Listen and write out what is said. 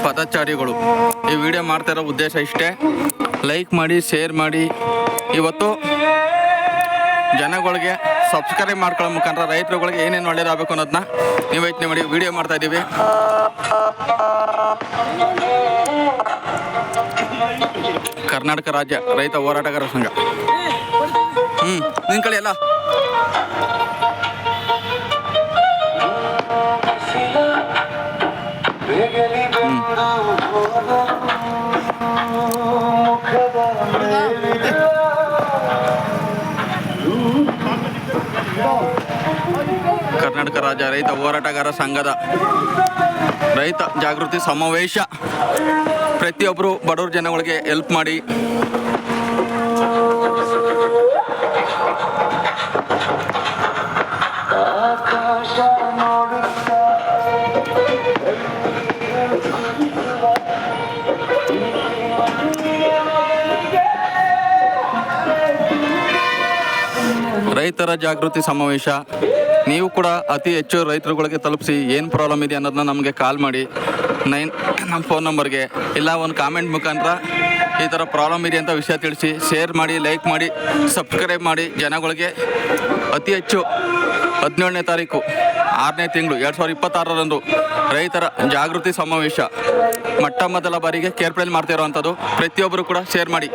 ಪದಚಾರಿಗಳು. ಈ ವಿಡಿಯೋ ಮಾಡ್ತಾ ಇರೋ ಉದ್ದೇಶ ಇಷ್ಟೇ, ಲೈಕ್ ಮಾಡಿ, ಶೇರ್ ಮಾಡಿ. ಇವತ್ತು ಜನಗಳಿಗೆ ಸಬ್ಸ್ಕ್ರೈಬ್ ಮಾಡ್ಕೊಳ್ಳೋ ಮುಖಾಂತರ ರೈತರುಗಳಿಗೆ ಏನೇನು ಒಳ್ಳೇದಾಗಬೇಕು ಅನ್ನೋದನ್ನ ನೀವು ಯೋಚನೆ ಮಾಡಿ ವಿಡಿಯೋ ಮಾಡ್ತಾ ಇದ್ದೀವಿ. ಕರ್ನಾಟಕ ರಾಜ್ಯ ರೈತ ಹೋರಾಟಗಾರರ ಸಂಘ. ನಿನ್ನ ಕಡೆ ಎಲ್ಲ ಕರ್ನಾಟಕ ರಾಜ್ಯ ರೈತ ಹೋರಾಟಗಾರ ಸಂಘದ ರೈತ ಜಾಗೃತಿ ಸಮಾವೇಶ. ಪ್ರತಿಯೊಬ್ಬರು ಬಡವ್ರ ಜನಗಳಿಗೆ ಹೆಲ್ಪ್ ಮಾಡಿ. ರೈತರ ಜಾಗೃತಿ ಸಮಾವೇಶ. ನೀವು ಕೂಡ ಅತಿ ಹೆಚ್ಚು ರೈತರುಗಳಿಗೆ ತಲುಪಿಸಿ ಏನು ಪ್ರಾಬ್ಲಮ್ ಇದೆ ಅನ್ನೋದನ್ನ ನಮಗೆ ಕಾಲ್ ಮಾಡಿ ನಮ್ಮ ಫೋನ್ ನಂಬರ್ಗೆ, ಇಲ್ಲ ಒಂದು ಕಾಮೆಂಟ್ ಮುಖಾಂತರ ಈ ಥರ ಪ್ರಾಬ್ಲಮ್ ಇದೆ ಅಂತ ವಿಷಯ ತಿಳಿಸಿ. ಶೇರ್ ಮಾಡಿ, ಲೈಕ್ ಮಾಡಿ, ಸಬ್ಸ್ಕ್ರೈಬ್ ಮಾಡಿ. ಜನಗಳಿಗೆ ಅತಿ ಹೆಚ್ಚು 17ನೇ ತಾರೀಕು 6ನೇ ತಿಂಗಳು 2026ರಂದು ರೈತರ ಜಾಗೃತಿ ಸಮಾವೇಶ ಮೊಟ್ಟ ಮೊದಲ ಬಾರಿಗೆ ಕೇರ್ಪುರಲ್ಲಿ ಮಾಡ್ತಾ ಇರೋವಂಥದ್ದು. ಪ್ರತಿಯೊಬ್ಬರು ಕೂಡ ಶೇರ್ ಮಾಡಿ.